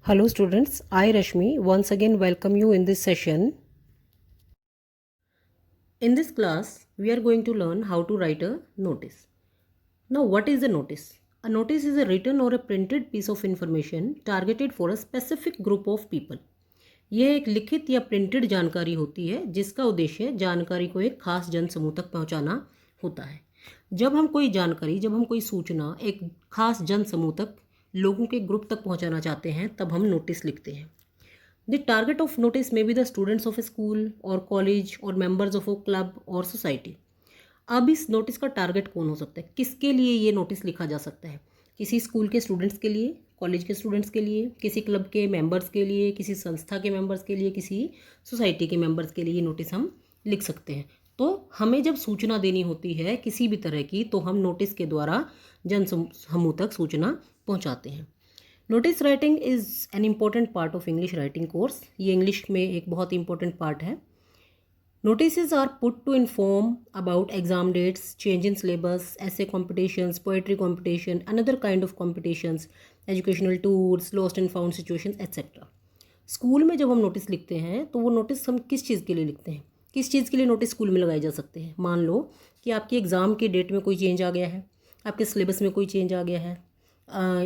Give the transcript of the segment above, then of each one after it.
Hello students, I Rashmi once again welcome you in this session. In this class, we are going to learn how to write a notice. Now what is a notice? A notice is a written or a printed piece of information targeted for a specific group of people. यह एक लिखित या printed जानकारी होती है जिसका उद्देश्य जानकारी को एक खास जन समूह तक पहुंचाना होता है। जब हम कोई सूचना एक खास जन समूह तक लोगों के ग्रुप तक पहुंचाना चाहते हैं तब हम नोटिस लिखते हैं। The target of notice may be the students of A school और कॉलेज और मेंबर्स ऑफ अ क्लब और सोसाइटी। अब इस नोटिस का टारगेट कौन हो सकता है, किसके लिए ये नोटिस लिखा जा सकता है? किसी स्कूल के स्टूडेंट्स के लिए, कॉलेज के स्टूडेंट्स के लिए, किसी क्लब के मेंबर्स के लिए, किसी संस्था के मेंबर्स के लिए, किसी सोसाइटी के मेंबर्स के लिए ये नोटिस हम लिख सकते हैं। तो हमें जब सूचना देनी होती है किसी भी तरह की तो हम नोटिस के द्वारा जन समूह तक सूचना पहुंचाते हैं। Notice writing is an important part of English writing course. ये इंग्लिश में एक बहुत इंपॉर्टेंट पार्ट है। Notices are put to inform about exam dates, change in syllabus, essay competitions, poetry competition, another kind of competitions, educational tours, lost and found situations, etc. School में जब हम notice लिखते हैं तो वो नोटिस हम किस चीज़ के लिए लिखते हैं, किस चीज़ के लिए नोटिस स्कूल में लगाए जा सकते हैं? मान लो कि आपकी एग्ज़ाम के डेट में कोई चेंज आ गया है, आपके सिलेबस में कोई चेंज आ गया है,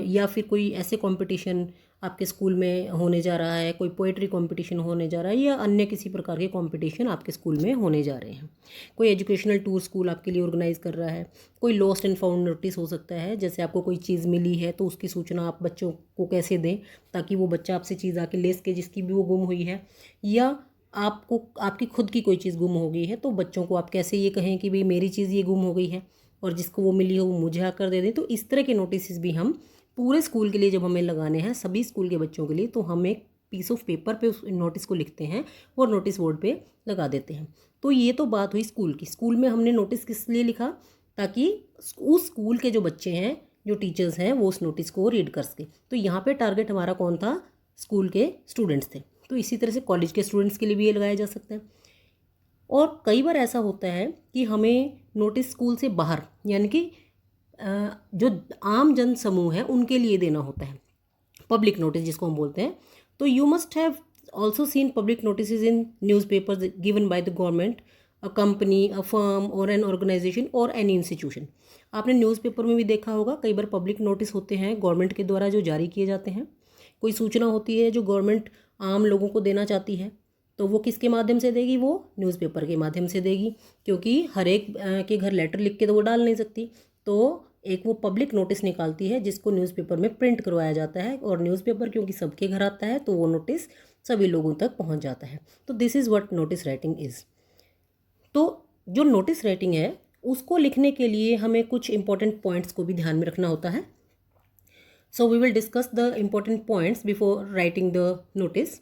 या फिर कोई ऐसे कंपटीशन आपके स्कूल में होने जा रहा है, कोई पोएट्री कंपटीशन होने जा रहा है या अन्य किसी प्रकार के कंपटीशन आपके स्कूल में होने जा रहे हैं, कोई एजुकेशनल टूर स्कूल आपके लिए ऑर्गेनाइज कर रहा है, कोई लॉस्ट एंड फाउंड नोटिस हो सकता है, जैसे आपको कोई चीज़ मिली है तो उसकी सूचना आप बच्चों को कैसे दें ताकि वो बच्चा आपसे चीज़ आके ले सके जिसकी भी वो गुम हुई है, या आपको आपकी खुद की कोई चीज़ गुम हो गई है तो बच्चों को आप कैसे ये कहें कि भाई मेरी चीज़ ये गुम हो गई है और जिसको वो मिली हो वो मुझे आकर दे दें। तो इस तरह के नोटिस भी हम पूरे स्कूल के लिए जब हमें लगाने हैं, सभी स्कूल के बच्चों के लिए, तो हम एक पीस ऑफ पेपर पे उस नोटिस को लिखते हैं और नोटिस बोर्ड पे लगा देते हैं। तो ये तो बात हुई स्कूल की। स्कूल में हमने नोटिस किस लिए लिखा? ताकि उस स्कूल के जो बच्चे हैं, जो टीचर्स हैं, वो उस नोटिस को रीड कर सके। तो यहाँ पे टारगेट हमारा कौन था? स्कूल के स्टूडेंट्स थे। तो इसी तरह से कॉलेज के स्टूडेंट्स के लिए भी ये लगाया जा सकता है। और कई बार ऐसा होता है कि हमें नोटिस स्कूल से बाहर, यानी कि जो आम जन समूह है उनके लिए देना होता है, पब्लिक नोटिस जिसको हम बोलते हैं। तो you must have also seen public notice in newspapers given by the government, a company, a firm और एन ऑर्गेनाइजेशन और एनी इंस्टीट्यूशन। आपने न्यूज़पेपर में भी देखा होगा, कई बार पब्लिक नोटिस होते हैं गवर्नमेंट के द्वारा जो जारी किए जाते हैं। कोई सूचना होती है जो गवर्नमेंट आम लोगों को देना चाहती है तो वो किसके माध्यम से देगी? वो न्यूज़पेपर के माध्यम से देगी, क्योंकि हर एक के घर लेटर लिख के तो वो डाल नहीं सकती। तो एक वो पब्लिक नोटिस निकालती है जिसको न्यूज़पेपर में प्रिंट करवाया जाता है, और न्यूज़पेपर क्योंकि सबके घर आता है तो वो नोटिस सभी लोगों तक पहुंच जाता है। तो this is what notice writing is. तो जो नोटिस राइटिंग है उसको लिखने के लिए हमें कुछ इंपॉर्टेंट पॉइंट्स को भी ध्यान में रखना होता है। So we will discuss the important points before writing the notice.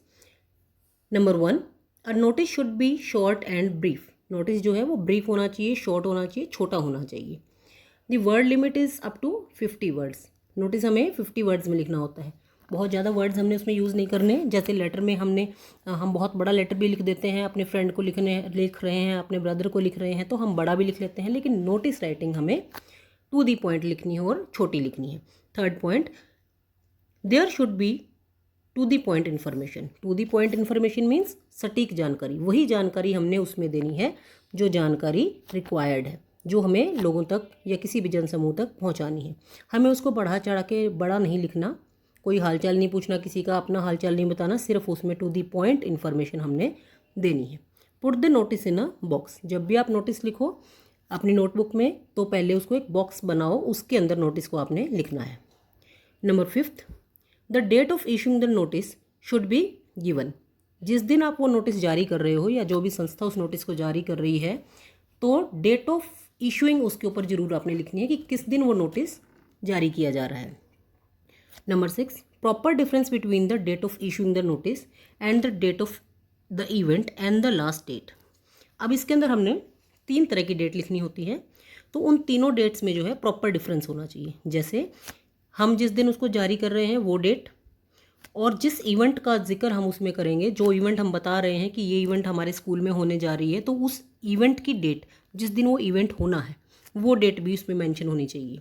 Number 1, a notice should be short and brief. Notice जो है वो ब्रीफ होना चाहिए, शॉर्ट होना चाहिए, छोटा होना चाहिए। The word limit is up to 50 words. Notice हमें 50 वर्ड्स में लिखना होता है। बहुत ज़्यादा वर्ड्स हमने उसमें यूज़ नहीं करने। जैसे लेटर में हम बहुत बड़ा लेटर भी लिख देते हैं, अपने फ्रेंड को लिख रहे हैं, अपने ब्रदर को लिख रहे हैं तो हम बड़ा भी लिख लेते हैं, लेकिन नोटिस राइटिंग हमें टू दी पॉइंट लिखनी है और छोटी लिखनी है। Third point, there should be to the point information. To the point information means सटीक जानकारी, वही जानकारी हमने उसमें देनी है जो जानकारी रिक्वायर्ड है, जो हमें लोगों तक या किसी भी जनसमूह तक पहुंचानी है। हमें उसको बढ़ा चढ़ा के बड़ा नहीं लिखना, कोई हालचाल नहीं पूछना किसी का, अपना हालचाल नहीं बताना, सिर्फ उसमें टू दी पॉइंट इन्फॉर्मेशन हमने देनी है। Put the notice in a box. जब भी आप नोटिस लिखो अपनी नोटबुक में तो पहले उसको एक बॉक्स बनाओ, उसके अंदर नोटिस को आपने लिखना है। Number 5, the date of issuing the notice should be given. जिस दिन आप वो नोटिस जारी कर रहे हो या जो भी संस्था उस नोटिस को जारी कर रही है तो डेट ऑफ इशूइंग उसके ऊपर जरूर आपने लिखनी है कि किस दिन वो नोटिस जारी किया जा रहा है। Number 6, proper difference between the date of issuing the notice and the date of the event and the last date. अब इसके अंदर हमने 3 तरह की डेट लिखनी होती है, तो उन तीनों डेट्स में जो है प्रॉपर डिफरेंस होना चाहिए। जैसे हम जिस दिन उसको जारी कर रहे हैं वो डेट, और जिस इवेंट का जिक्र हम उसमें करेंगे, जो इवेंट हम बता रहे हैं कि ये इवेंट हमारे स्कूल में होने जा रही है, तो उस इवेंट की डेट, जिस दिन वो इवेंट होना है वो डेट भी उसमें मेंशन होनी चाहिए।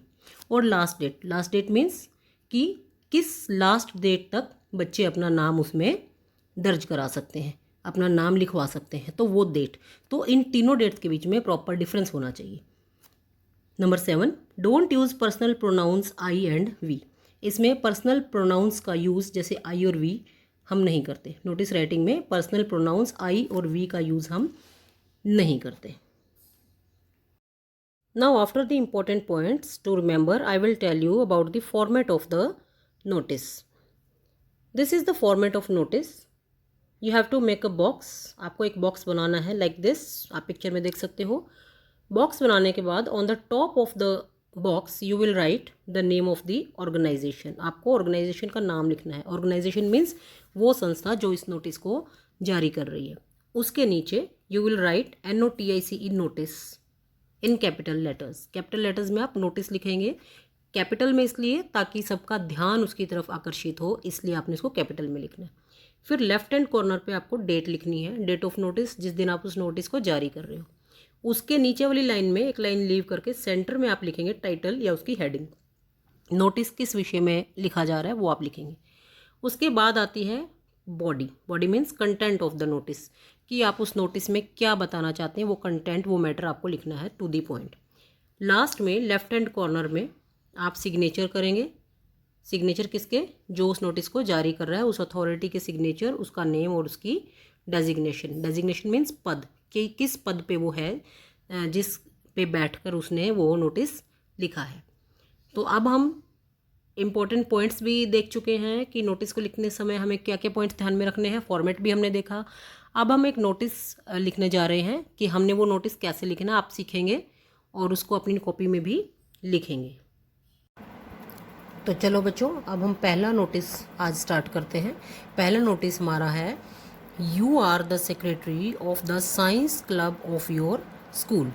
और लास्ट डेट मीन्स कि किस लास्ट डेट तक बच्चे अपना नाम उसमें दर्ज करा सकते हैं, अपना नाम लिखवा सकते हैं, तो वो डेट। तो इन तीनों डेट्स के बीच में प्रॉपर डिफरेंस होना चाहिए। Number 7, don't use personal pronouns I and we. इसमें पर्सनल प्रोनाउंस का यूज़ जैसे आई और वी हम नहीं करते। नोटिस राइटिंग में पर्सनल प्रोनाउंस आई और वी का यूज़ हम नहीं करते। Now after the important points to remember, I will tell you about the format of the notice. This is the format of notice. You have to make a box. आपको एक box बनाना है like this, आप picture में देख सकते हो। Box बनाने के बाद on the top of the box you will write the name of the organization. आपको ऑर्गेनाइजेशन का नाम लिखना है। ऑर्गेनाइजेशन मीन्स वो संस्था जो इस नोटिस को जारी कर रही है। उसके नीचे you will right NOTIC in notice in capital letters. Capital letters में आप नोटिस लिखेंगे। कैपिटल में इसलिए ताकि सबका ध्यान उसकी तरफ आकर्षित हो, इसलिए आपने इसको कैपिटल में लिखना है। फिर लेफ्ट हैंड कॉर्नर पे आपको डेट लिखनी है, डेट ऑफ नोटिस, जिस दिन आप उस नोटिस को जारी कर रहे हो। उसके नीचे वाली लाइन में एक लाइन लीव करके सेंटर में आप लिखेंगे टाइटल या उसकी हेडिंग। नोटिस किस विषय में लिखा जा रहा है वो आप लिखेंगे। उसके बाद आती है body. Body means content of the notice, कि आप उस नोटिस में क्या बताना चाहते हैं, वो कंटेंट, वो मैटर आपको लिखना है टू दी पॉइंट। लास्ट में लेफ्ट हैंड कॉर्नर में आप सिग्नेचर करेंगे। सिग्नेचर किसके? जो उस नोटिस को जारी कर रहा है, उस अथॉरिटी के सिग्नेचर, उसका नेम और उसकी डेजिग्नेशन। डेजिग्नेशन मीन्स पद, कि किस पद पे वो है, जिस पे बैठकर उसने वो नोटिस लिखा है। तो अब हम इम्पोर्टेंट पॉइंट्स भी देख चुके हैं कि नोटिस को लिखने समय हमें क्या क्या पॉइंट्स ध्यान में रखने हैं। फॉर्मेट भी हमने देखा। अब हम एक नोटिस लिखने जा रहे हैं कि हमने वो नोटिस कैसे लिखना आप सीखेंगे और उसको अपनी कॉपी में भी लिखेंगे। तो चलो बच्चों, अब हम पहला नोटिस आज स्टार्ट करते हैं। पहला नोटिस हमारा है, you are the secretary of the science club of your school.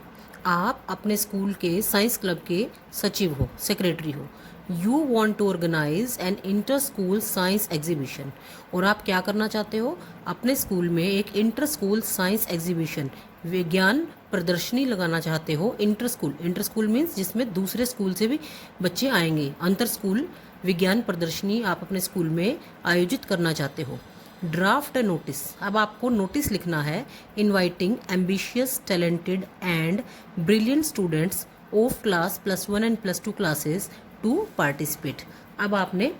आप अपने स्कूल के साइंस क्लब के सचिव हो, सेक्रेटरी हो। You want to organize an inter school science exhibition. और आप क्या करना चाहते हो? अपने स्कूल में एक इंटर स्कूल साइंस एग्जीबिशन, विज्ञान प्रदर्शनी लगाना चाहते हो। इंटर स्कूल मीन्स जिसमें दूसरे स्कूल से भी बच्चे आएंगे। अंतर स्कूल विज्ञान प्रदर्शनी आप अपने स्कूल में आयोजित करना चाहते हो। Draft a notice. अब आपको नोटिस लिखना है, inviting ambitious, talented and brilliant students of class +1 and +2 classes to participate. अब आपने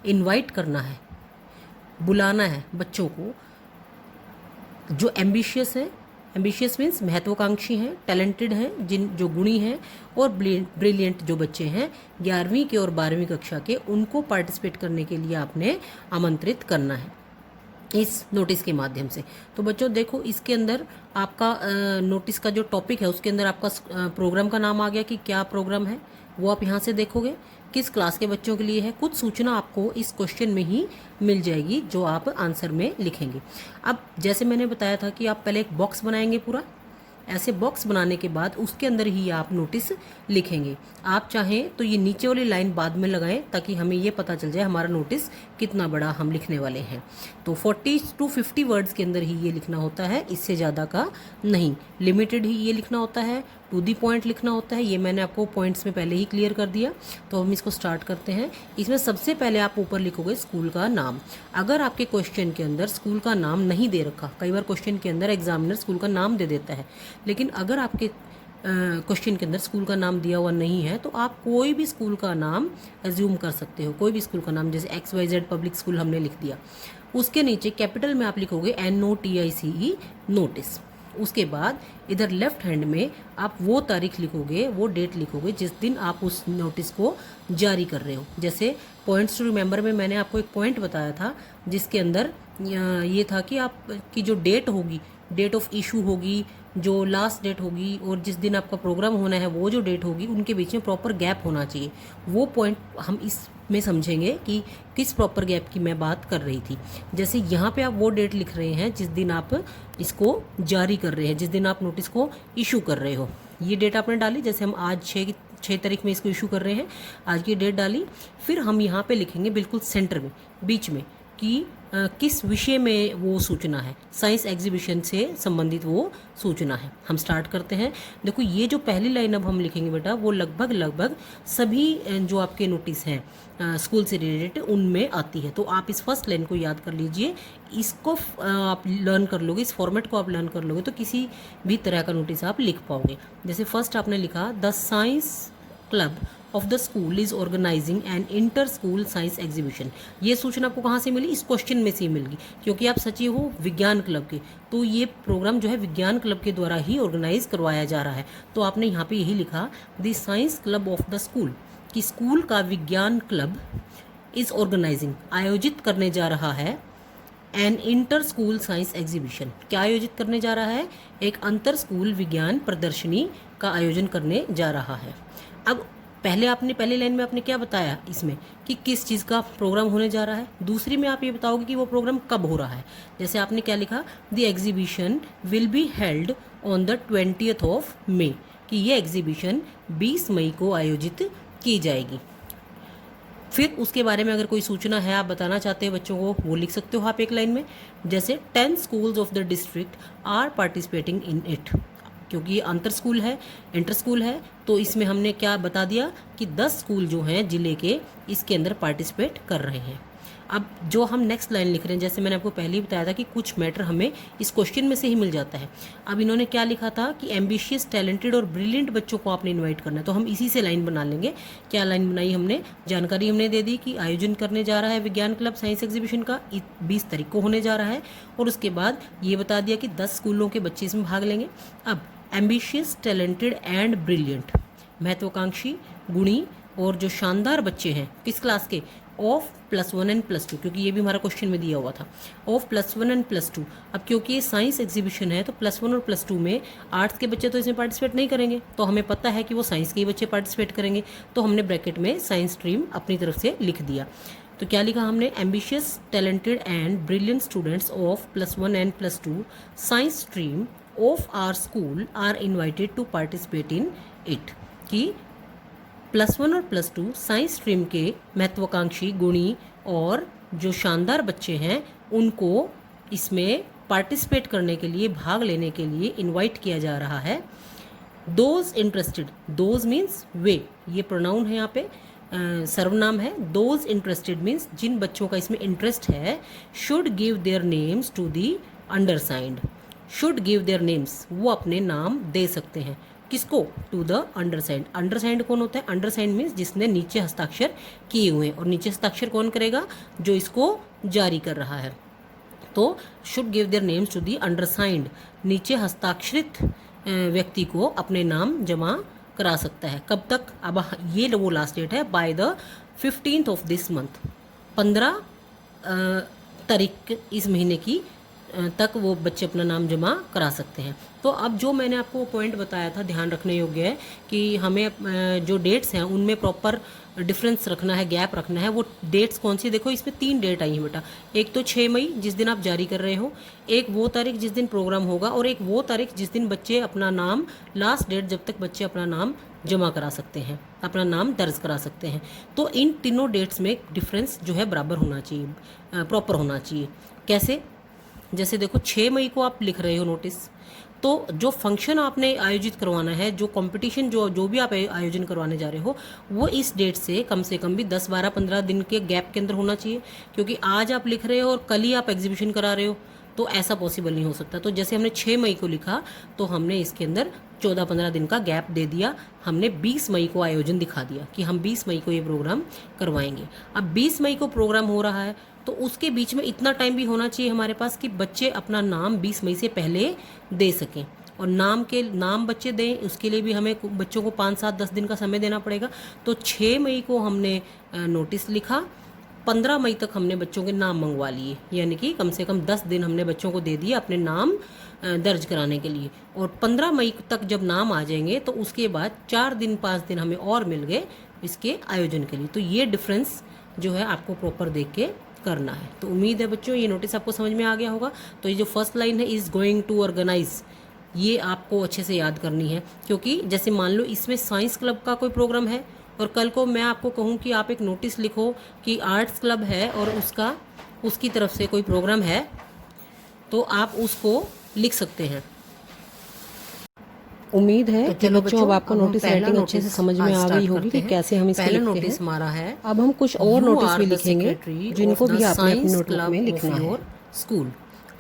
इनवाइट करना है, बुलाना है बच्चों को जो एम्बिशियस है। एम्बिशियस मीन्स महत्वाकांक्षी हैं, टैलेंटेड हैं, जो गुणी हैं, और ब्रिलियंट जो बच्चे हैं 11वीं के और 12वीं कक्षा के, उनको पार्टिसिपेट करने के लिए आपने आमंत्रित करना है इस नोटिस के माध्यम से। तो बच्चों देखो, इसके अंदर आपका नोटिस का जो टॉपिक है उसके अंदर आपका प्रोग्राम का नाम आ गया कि क्या प्रोग्राम है, वो आप यहाँ से देखोगे। किस क्लास के बच्चों के लिए है, कुछ सूचना आपको इस क्वेश्चन में ही मिल जाएगी जो आप आंसर में लिखेंगे। अब जैसे मैंने बताया था कि आप पहले एक बॉक्स बनाएंगे पूरा। ऐसे बॉक्स बनाने के बाद उसके अंदर ही आप नोटिस लिखेंगे। आप चाहें तो ये नीचे वाली लाइन बाद में लगाएं ताकि हमें ये पता चल जाए हमारा नोटिस कितना बड़ा हम लिखने वाले हैं। तो 40 to 50 वर्ड्स के अंदर ही ये लिखना होता है, इससे ज़्यादा का नहीं। लिमिटेड ही ये लिखना होता है, टू दी पॉइंट लिखना होता है। ये मैंने आपको पॉइंट्स में पहले ही क्लियर कर दिया। तो हम इसको स्टार्ट करते हैं। इसमें सबसे पहले आप ऊपर लिखोगे स्कूल का नाम। अगर आपके क्वेश्चन के अंदर स्कूल का नाम नहीं दे रखा, कई बार क्वेश्चन के अंदर एग्जामिनर स्कूल का नाम दे देता है, लेकिन अगर आपके क्वेश्चन के अंदर स्कूल का नाम दिया हुआ नहीं है तो आप कोई भी स्कूल का नाम एज्यूम कर सकते हो। कोई भी स्कूल का नाम, जैसे XYZ पब्लिक स्कूल हमने लिख दिया। उसके नीचे कैपिटल में आप लिखोगे NOTICE नोटिस। उसके बाद इधर लेफ्ट हैंड में आप वो तारीख लिखोगे, वो डेट लिखोगे जिस दिन आप उस नोटिस को जारी कर रहे हो। जैसे पॉइंट्स टू रिमेंबर में मैंने आपको एक पॉइंट बताया था जिसके अंदर ये था कि आपकी जो डेट होगी, डेट ऑफ इशू होगी, जो लास्ट डेट होगी, और जिस दिन आपका प्रोग्राम होना है वो जो डेट होगी, उनके बीच में प्रॉपर गैप होना चाहिए। वो पॉइंट हम इसमें समझेंगे कि किस प्रॉपर गैप की मैं बात कर रही थी। जैसे यहाँ पे आप वो डेट लिख रहे हैं जिस दिन आप इसको जारी कर रहे हैं, जिस दिन आप नोटिस को इशू कर रहे हो। ये डेट आपने डाली, जैसे हम आज 6 तारीख में इसको इशू कर रहे हैं, आज की डेट डाली। फिर हम यहाँ पे लिखेंगे बिल्कुल सेंटर में, बीच में, कि किस विषय में वो सूचना है, साइंस एग्जीबिशन से संबंधित वो सूचना है। हम स्टार्ट करते हैं। देखो ये जो पहली लाइन अब हम लिखेंगे बेटा, वो लगभग सभी जो आपके नोटिस हैं स्कूल से रिलेटेड उनमें आती है। तो आप इस फर्स्ट लाइन को याद कर लीजिए, इसको आप लर्न कर लोगे, इस फॉर्मेट को आप लर्न कर लोगे तो किसी भी तरह का नोटिस आप लिख पाओगे। जैसे फर्स्ट आपने लिखा, the science club of the school is organizing an inter school science exhibition. ये सूचना आपको कहाँ से मिली? इस क्वेश्चन में से मिल गई, क्योंकि आप सचिव हो विज्ञान क्लब के, तो ये प्रोग्राम जो है विज्ञान क्लब के द्वारा ही ऑर्गेनाइज करवाया जा रहा है। तो आपने यहाँ पे यही लिखा, the science club of the school, कि स्कूल का विज्ञान क्लब इज ऑर्गेनाइजिंग, आयोजित करने जा रहा है, an inter school science exhibition. क्या आयोजित करने जा रहा है? एक अंतर स्कूल विज्ञान प्रदर्शनी का आयोजन करने जा रहा है। अब पहली लाइन में आपने क्या बताया इसमें कि किस चीज़ का प्रोग्राम होने जा रहा है। दूसरी में आप ये बताओगे कि वो प्रोग्राम कब हो रहा है। जैसे आपने क्या लिखा, the exhibition will be held on the 20th of May, कि ये एग्जीबिशन 20 मई को आयोजित की जाएगी। फिर उसके बारे में अगर कोई सूचना है आप बताना चाहते हैं बच्चों को, वो लिख सकते हो आप एक लाइन में। जैसे 10 schools of the district are participating in it, क्योंकि ये अंतर स्कूल है, इंटर स्कूल है, तो इसमें हमने क्या बता दिया कि 10 स्कूल जो हैं जिले के इसके अंदर पार्टिसिपेट कर रहे हैं। अब जो हम नेक्स्ट लाइन लिख रहे हैं, जैसे मैंने आपको पहले ही बताया था कि कुछ मैटर हमें इस क्वेश्चन में से ही मिल जाता है। अब इन्होंने क्या लिखा था कि एम्बिशियस, टैलेंटेड और ब्रिलियंट बच्चों को आपने इन्वाइट करना है, तो हम इसी से लाइन बना लेंगे। क्या लाइन बनाई हमने? जानकारी हमने दे दी कि आयोजन करने जा रहा है विज्ञान क्लब साइंस एग्जीबिशन का, 20 तारीख को होने जा रहा है, और उसके बाद ये बता दिया कि 10 स्कूलों के बच्चे इसमें भाग लेंगे। अब एम्बिशियस, टैलेंटेड एंड ब्रिलियंट, महत्वाकांक्षी, गुणी और जो शानदार बच्चे हैं, किस क्लास के? ऑफ +1 एंड +2, क्योंकि ये भी हमारा क्वेश्चन में दिया हुआ था, ऑफ +1 एंड +2। अब क्योंकि ये साइंस एग्जीबिशन है तो +1 और +2 में आर्ट्स के बच्चे तो इसमें पार्टिसिपेट नहीं करेंगे, तो हमें पता है कि वो साइंस के ही बच्चे पार्टिसिपेट करेंगे, तो हमने ब्रैकेट में साइंस स्ट्रीम अपनी तरफ से लिख दिया। तो क्या लिखा हमने? Ambitious, talented and brilliant students of +1 and +2 science stream of our school are invited to participate in it, कि +1 और +2 साइंस स्ट्रीम के महत्वाकांक्षी, गुणी और जो शानदार बच्चे हैं उनको इसमें पार्टिसिपेट करने के लिए, भाग लेने के लिए इनवाइट किया जा रहा है। दोज इंटरेस्टेड, दोज मीन्स वे, ये प्रोनाउन है यहाँ पे, सर्वनाम है। दोज इंटरेस्टेड मीन्स जिन बच्चों का इसमें इंटरेस्ट है, should give their names to the undersigned, should give their names, वो अपने नाम दे सकते हैं, किसको? To the अंडरसाइंड। अंडरसाइंड कौन होता है? अंडरसाइंड मीन्स जिसने नीचे हस्ताक्षर किए हुए हैं, और नीचे हस्ताक्षर कौन करेगा? जो इसको जारी कर रहा है। तो should give their names to the undersigned, नीचे हस्ताक्षरित व्यक्ति को अपने नाम जमा करा सकता है। कब तक? अब ये वो लास्ट डेट है, by the 15th of this month, 15 तारीख इस महीने की तक वो बच्चे अपना नाम जमा करा सकते हैं। तो अब जो मैंने आपको पॉइंट बताया था ध्यान रखने योग्य है कि हमें जो डेट्स हैं उनमें प्रॉपर डिफरेंस रखना है, गैप रखना है। वो डेट्स कौन सी? देखो इसमें 3 डेट आई हैं बेटा, एक तो 6 मई जिस दिन आप जारी कर रहे हो, एक वो तारीख जिस दिन प्रोग्राम होगा, और एक वो तारीख जिस दिन बच्चे अपना नाम, लास्ट डेट जब तक बच्चे अपना नाम जमा करा सकते हैं, अपना नाम दर्ज करा सकते हैं। तो इन तीनों डेट्स में डिफरेंस जो है बराबर होना चाहिए, प्रॉपर होना चाहिए। कैसे? जैसे देखो 6 मई को आप लिख रहे हो नोटिस, तो जो फंक्शन आपने आयोजित करवाना है, जो कंपटीशन जो भी आप आयोजन करवाने जा रहे हो, वो इस डेट से कम भी 10, 12, 15 दिन के गैप के अंदर होना चाहिए, क्योंकि आज आप लिख रहे हो और कल ही आप एग्जीबिशन करा रहे हो, तो ऐसा पॉसिबल नहीं हो सकता। तो जैसे हमने 6 मई को लिखा तो हमने इसके अंदर 14-15 दिन का गैप दे दिया, हमने 20 मई को आयोजन दिखा दिया कि हम 20 मई को ये प्रोग्राम करवाएंगे। अब 20 मई को प्रोग्राम हो रहा है तो उसके बीच में इतना टाइम भी होना चाहिए हमारे पास कि बच्चे अपना नाम 20 मई से पहले दे सकें, और नाम बच्चे दें उसके लिए भी हमें बच्चों को 5, 7, 10 दिन का समय देना पड़ेगा। तो 6 मई को हमने नोटिस लिखा, 15 मई तक हमने बच्चों के नाम मंगवा लिए, यानी कि कम से कम 10 दिन हमने बच्चों को दे दिए अपने नाम दर्ज कराने के लिए, और 15 मई तक जब नाम आ जाएंगे तो उसके बाद 4 दिन 5 दिन हमें और मिल गए इसके आयोजन के लिए। तो ये डिफरेंस जो है आपको प्रॉपर देख के करना है। तो उम्मीद है बच्चों ये नोटिस आपको समझ में आ गया होगा। तो ये जो फर्स्ट लाइन है, इज़ गोइंग टू ऑर्गेनाइज, ये आपको अच्छे से याद करनी है, क्योंकि जैसे मान लो इसमें साइंस क्लब का कोई प्रोग्राम है और कल को मैं आपको कहूँ कि आप एक नोटिस लिखो कि आर्ट्स क्लब है और उसका उसकी तरफ से कोई प्रोग्राम है तो आप उसको लिख सकते हैं। उम्मीद है कि बच्चों अब आपको नोटिस राइटिंग अच्छे से समझ में आ गई होगी कि कैसे हम इसको लिखते हैं। हमारा है, अब हम कुछ और नोटिस भी लिखेंगे जिनको भी आपने अपनी नोटबुक में लिखना है। स्कूल,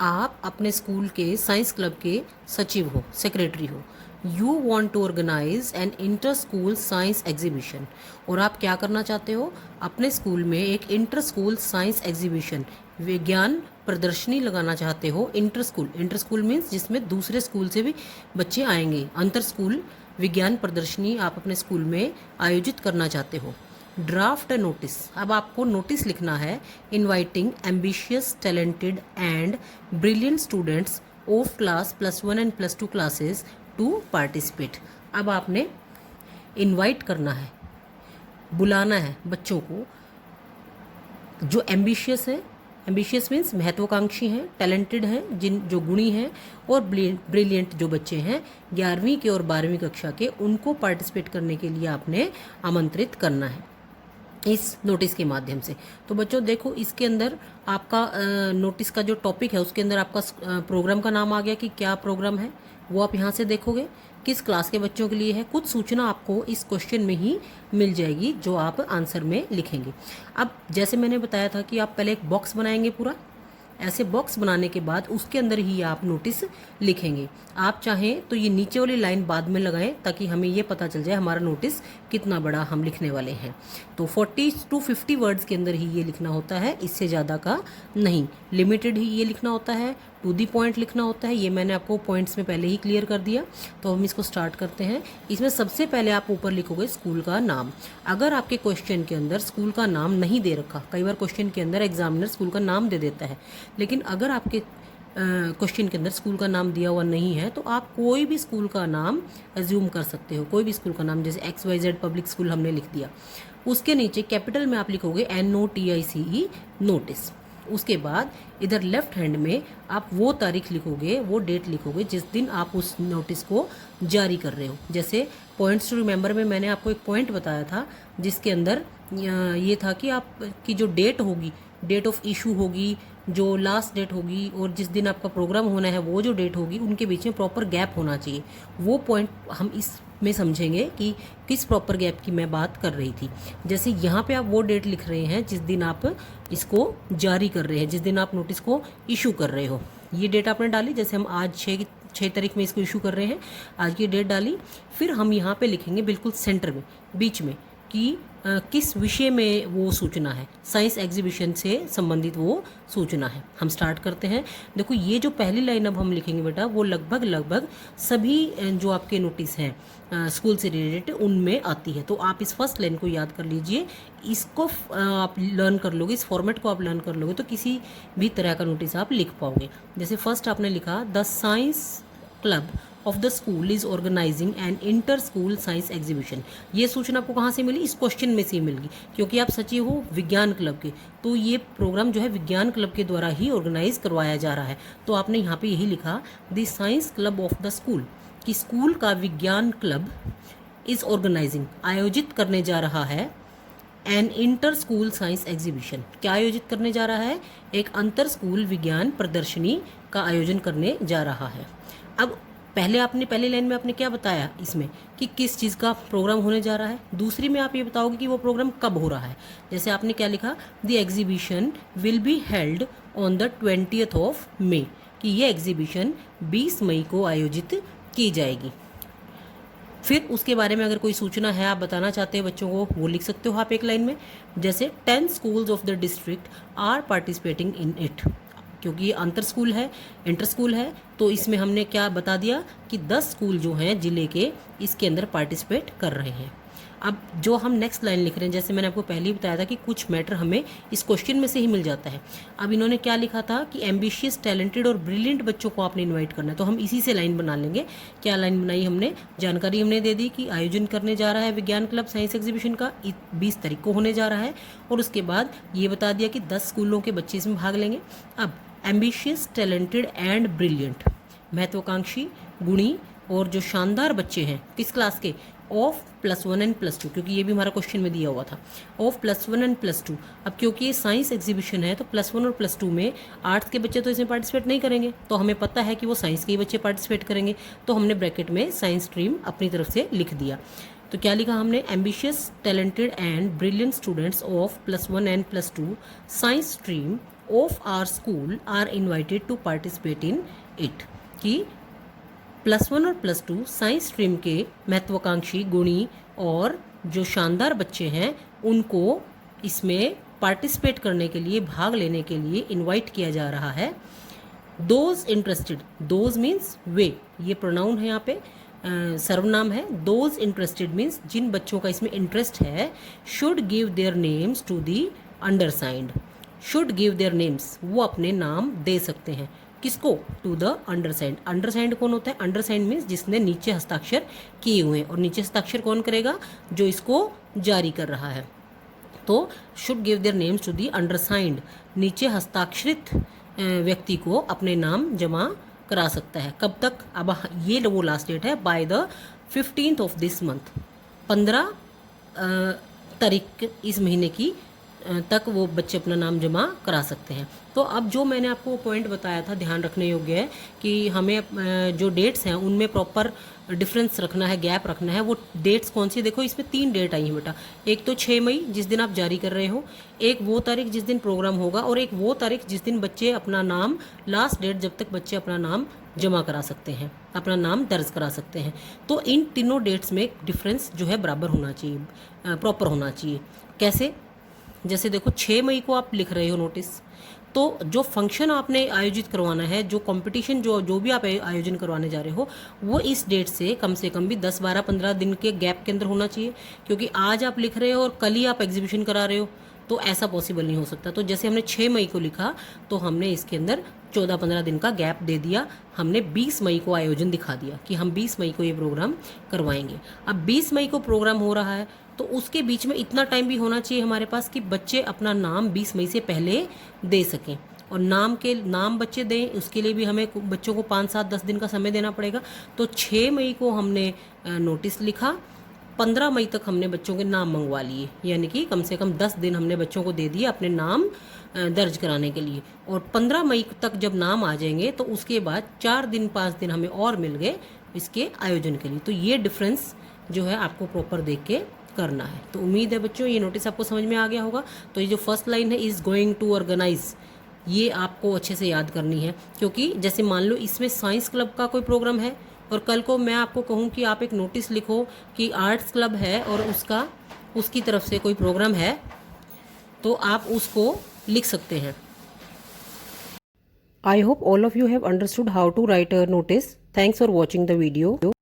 आप अपने स्कूल के साइंस क्लब के सचिव हो, सेक्रेटरी हो। You want to organize an inter school science exhibition, और आप क्या करना चाहते हो, अपने स्कूल में एक इंटर स्कूल साइंस एग्जीबिशन, विज्ञान प्रदर्शनी लगाना चाहते हो। इंटर स्कूल मीन्स जिसमें दूसरे स्कूल से भी बच्चे आएंगे। अंतर स्कूल विज्ञान प्रदर्शनी आप अपने स्कूल में आयोजित करना चाहते हो। ड्राफ्ट अ नोटिस, अब आपको नोटिस लिखना है। Inviting ambitious, talented and brilliant students of class +1 and +2 classes to participate. अब आपने इनवाइट करना है, बुलाना है बच्चों को जो एम्बिशियस है। एम्बिशियस मीन्स महत्वाकांक्षी हैं, टैलेंटेड हैं, जो गुणी हैं, और ब्रिलियंट जो बच्चे हैं 11वीं के और 12वीं कक्षा के, उनको पार्टिसिपेट करने के लिए आपने आमंत्रित करना है इस नोटिस के माध्यम से। तो बच्चों देखो, इसके अंदर आपका नोटिस का जो टॉपिक है उसके अंदर आपका प्रोग्राम का नाम आ गया कि क्या प्रोग्राम है, वो आप यहाँ से देखोगे। किस क्लास के बच्चों के लिए है, कुछ सूचना आपको इस क्वेश्चन में ही मिल जाएगी जो आप आंसर में लिखेंगे। अब जैसे मैंने बताया था कि आप पहले एक बॉक्स बनाएंगे पूरा, ऐसे बॉक्स बनाने के बाद उसके अंदर ही आप नोटिस लिखेंगे। आप चाहें तो ये नीचे वाली लाइन बाद में लगाएं ताकि हमें ये पता चल जाए हमारा नोटिस कितना बड़ा हम लिखने वाले हैं। तो 40 to 50 वर्ड्स के अंदर ही ये लिखना होता है, इससे ज़्यादा का नहीं, लिमिटेड ही ये लिखना होता है, टू दी पॉइंट लिखना होता है। ये मैंने आपको पॉइंट्स में पहले ही क्लियर कर दिया। तो हम इसको स्टार्ट करते हैं। इसमें सबसे पहले आप ऊपर लिखोगे स्कूल का नाम। अगर आपके क्वेश्चन के अंदर स्कूल का नाम नहीं दे रखा, कई बार क्वेश्चन के अंदर एग्जामिनर स्कूल का नाम दे देता है, लेकिन अगर आपके क्वेश्चन के अंदर स्कूल का नाम दिया हुआ नहीं है तो आप कोई भी स्कूल का नाम एज्यूम कर सकते हो। कोई भी स्कूल का नाम, जैसे XYZ पब्लिक स्कूल हमने लिख दिया, उसके नीचे कैपिटल में आप लिखोगे NOTICE, नोटिस। उसके बाद इधर लेफ्ट हैंड में आप वो तारीख लिखोगे, वो डेट लिखोगे जिस दिन आप उस नोटिस को जारी कर रहे हो। जैसे पॉइंट्स टू रिमेंबर में मैंने आपको एक पॉइंट बताया था जिसके अंदर ये था कि आप की जो डेट होगी, डेट ऑफ इशू होगी, जो लास्ट डेट होगी, और जिस दिन आपका प्रोग्राम होना है वो जो डेट होगी, उनके बीच में प्रॉपर गैप होना चाहिए। वो पॉइंट हम इसमें समझेंगे कि किस प्रॉपर गैप की मैं बात कर रही थी। जैसे यहाँ पे आप वो डेट लिख रहे हैं जिस दिन आप इसको जारी कर रहे हैं, जिस दिन आप नोटिस को इशू कर रहे हो। ये डेट आपने डाली, जैसे हम आज 6 तारीख में इसको इशू कर रहे हैं, आज की डेट डाली। फिर हम यहाँ पे लिखेंगे बिल्कुल सेंटर में, बीच में, कि किस विषय में वो सूचना है, साइंस एग्जीबिशन से संबंधित वो सूचना है। हम स्टार्ट करते हैं। देखो, ये जो पहली लाइन अब हम लिखेंगे बेटा, वो लगभग सभी जो आपके नोटिस हैं स्कूल से रिलेटेड उनमें आती है। तो आप इस फर्स्ट लाइन को याद कर लीजिए, इसको आप लर्न कर लोगे, इस फॉर्मेट को आप लर्न कर लोगे तो किसी भी तरह का नोटिस आप लिख पाओगे। जैसे फर्स्ट आपने लिखा, the science club of the school is organizing an inter school science exhibition. ये सूचना आपको कहाँ से मिली, इस क्वेश्चन में से मिल गई, क्योंकि आप सचिव हो विज्ञान क्लब के, तो ये प्रोग्राम जो है विज्ञान क्लब के द्वारा ही ऑर्गेनाइज करवाया जा रहा है। तो आपने यहाँ पे यही लिखा, the science club of the school, कि स्कूल का विज्ञान क्लब इज ऑर्गेनाइजिंग, आयोजित करने जा रहा है, an inter school science exhibition, क्या आयोजित करने जा रहा है, एक अंतर स्कूल विज्ञान प्रदर्शनी का आयोजन करने जा रहा है। अब पहली लाइन में आपने क्या बताया इसमें कि किस चीज़ का प्रोग्राम होने जा रहा है। दूसरी में आप ये बताओगे कि वो प्रोग्राम कब हो रहा है। जैसे आपने क्या लिखा, the exhibition will be held on the 20th of May, कि ये एग्जीबिशन 20 मई को आयोजित की जाएगी। फिर उसके बारे में अगर कोई सूचना है आप बताना चाहते हैं बच्चों को, वो लिख सकते हो आप एक लाइन में। जैसे 10 schools of the district are participating in it, क्योंकि ये अंतर स्कूल है, इंटर स्कूल है, तो इसमें हमने क्या बता दिया कि 10 स्कूल जो हैं जिले के इसके अंदर पार्टिसिपेट कर रहे हैं। अब जो हम नेक्स्ट लाइन लिख रहे हैं, जैसे मैंने आपको पहले ही बताया था कि कुछ मैटर हमें इस क्वेश्चन में से ही मिल जाता है। अब इन्होंने क्या लिखा था कि एम्बिशियस, टैलेंटेड और ब्रिलियंट बच्चों को आपने इनवाइट करना है, तो हम इसी से लाइन बना लेंगे। क्या लाइन बनाई हमने, जानकारी हमने दे दी कि आयोजन करने जा रहा है विज्ञान क्लब साइंस एग्जीबिशन का, 20 तारीख को होने जा रहा है, और उसके बाद ये बता दिया कि 10 स्कूलों के बच्चे इसमें भाग लेंगे। अब एम्बिशियस, टैलेंटेड एंड ब्रिलियंट, महत्वाकांक्षी, गुणी और जो शानदार बच्चे हैं, किस क्लास के, ऑफ +1 एंड +2, क्योंकि ये भी हमारा क्वेश्चन में दिया हुआ था, ऑफ +1 एंड +2। अब क्योंकि ये साइंस एग्जीबिशन है तो +1 और +2 में आर्ट्स के बच्चे तो इसमें पार्टिसिपेट नहीं करेंगे, तो हमें पता है कि वो साइंस के ही बच्चे पार्टिसिपेट करेंगे, तो हमने ब्रैकेट में साइंस स्ट्रीम अपनी तरफ से लिख दिया। तो क्या लिखा हमने, ambitious talented and brilliant students of +1 and +2 science stream of our school are invited to participate in it. कि +1 और +2 साइंस स्ट्रीम के महत्वाकांक्षी, गुणी और जो शानदार बच्चे हैं उनको इसमें पार्टिसिपेट करने के लिए, भाग लेने के लिए इनवाइट किया जा रहा है। दोज इंटरेस्टेड, दोज मीन्स वे, ये प्रोनाउन है यहाँ पे, सर्वनाम है। दोज इंटरेस्टेड मीन्स जिन बच्चों का इसमें इंटरेस्ट है, should give their names to the undersigned. Should give their names, वो अपने नाम दे सकते हैं, किसको, टू द अंडरसाइंड। अंडरसाइंड कौन होता है, अंडरसाइंड मीन्स जिसने नीचे हस्ताक्षर किए हुए हैं, और नीचे हस्ताक्षर कौन करेगा, जो इसको जारी कर रहा है। तो should give their names to the undersigned, नीचे हस्ताक्षरित व्यक्ति को अपने नाम जमा करा सकता है। कब तक, अब ये वो लास्ट डेट है, by the 15th of this month, 15 तारीख इस महीने की तक वो बच्चे अपना नाम जमा करा सकते हैं। तो अब जो मैंने आपको पॉइंट बताया था ध्यान रखने योग्य है कि हमें जो डेट्स हैं उनमें प्रॉपर डिफरेंस रखना है, गैप रखना है। वो डेट्स कौन सी, देखो इसमें 3 डेट आई हैं बेटा, एक तो 6 मई जिस दिन आप जारी कर रहे हो, एक वो तारीख जिस दिन प्रोग्राम होगा, और एक वो तारीख जिस दिन बच्चे अपना नाम, लास्ट डेट जब तक बच्चे अपना नाम जमा करा सकते हैं, अपना नाम दर्ज करा सकते हैं। तो इन तीनों डेट्स में डिफरेंस जो है बराबर होना चाहिए, प्रॉपर होना चाहिए। कैसे, जैसे देखो 6 मई को आप लिख रहे हो नोटिस, तो जो फंक्शन आपने आयोजित करवाना है, जो कंपटीशन जो भी आप आयोजन करवाने जा रहे हो, वो इस डेट से कम भी 10, 12, 15 दिन के गैप के अंदर होना चाहिए। क्योंकि आज आप लिख रहे हो और कल ही आप एग्जीबिशन करा रहे हो, तो ऐसा पॉसिबल नहीं हो सकता। तो जैसे हमने 6 मई को लिखा, तो हमने इसके अंदर 14-15 दिन का गैप दे दिया। हमने 20 मई को आयोजन दिखा दिया कि हम 20 मई को ये प्रोग्राम करवाएंगे। अब 20 मई को प्रोग्राम हो रहा है, तो उसके बीच में इतना टाइम भी होना चाहिए हमारे पास कि बच्चे अपना नाम 20 मई से पहले दे सकें। और नाम बच्चे दें, उसके लिए भी हमें बच्चों को 5, 7, 10 दिन का समय देना पड़ेगा। तो 6 मई को हमने नोटिस लिखा, 15 मई तक हमने बच्चों के नाम मंगवा लिए, यानी कि कम से कम 10 दिन हमने बच्चों को दे दिए अपने नाम दर्ज कराने के लिए। और 15 मई तक जब नाम आ जाएंगे तो उसके बाद 4 दिन 5 दिन हमें और मिल गए इसके आयोजन के लिए। तो ये डिफरेंस जो है आपको प्रॉपर देख के करना है। तो उम्मीद है बच्चों ये नोटिस आपको समझ में आ गया होगा। तो ये जो फर्स्ट लाइन है, इज़ गोइंग टू ऑर्गेनाइज, ये आपको अच्छे से याद करनी है। क्योंकि जैसे मान लो इसमें साइंस क्लब का कोई प्रोग्राम है, और कल को मैं आपको कहूँ कि आप एक नोटिस लिखो कि आर्ट्स क्लब है और उसकी तरफ से कोई प्रोग्राम है, तो आप उसको लिख सकते हैं। I hope all of you have understood how to write a notice. Thanks for watching the video.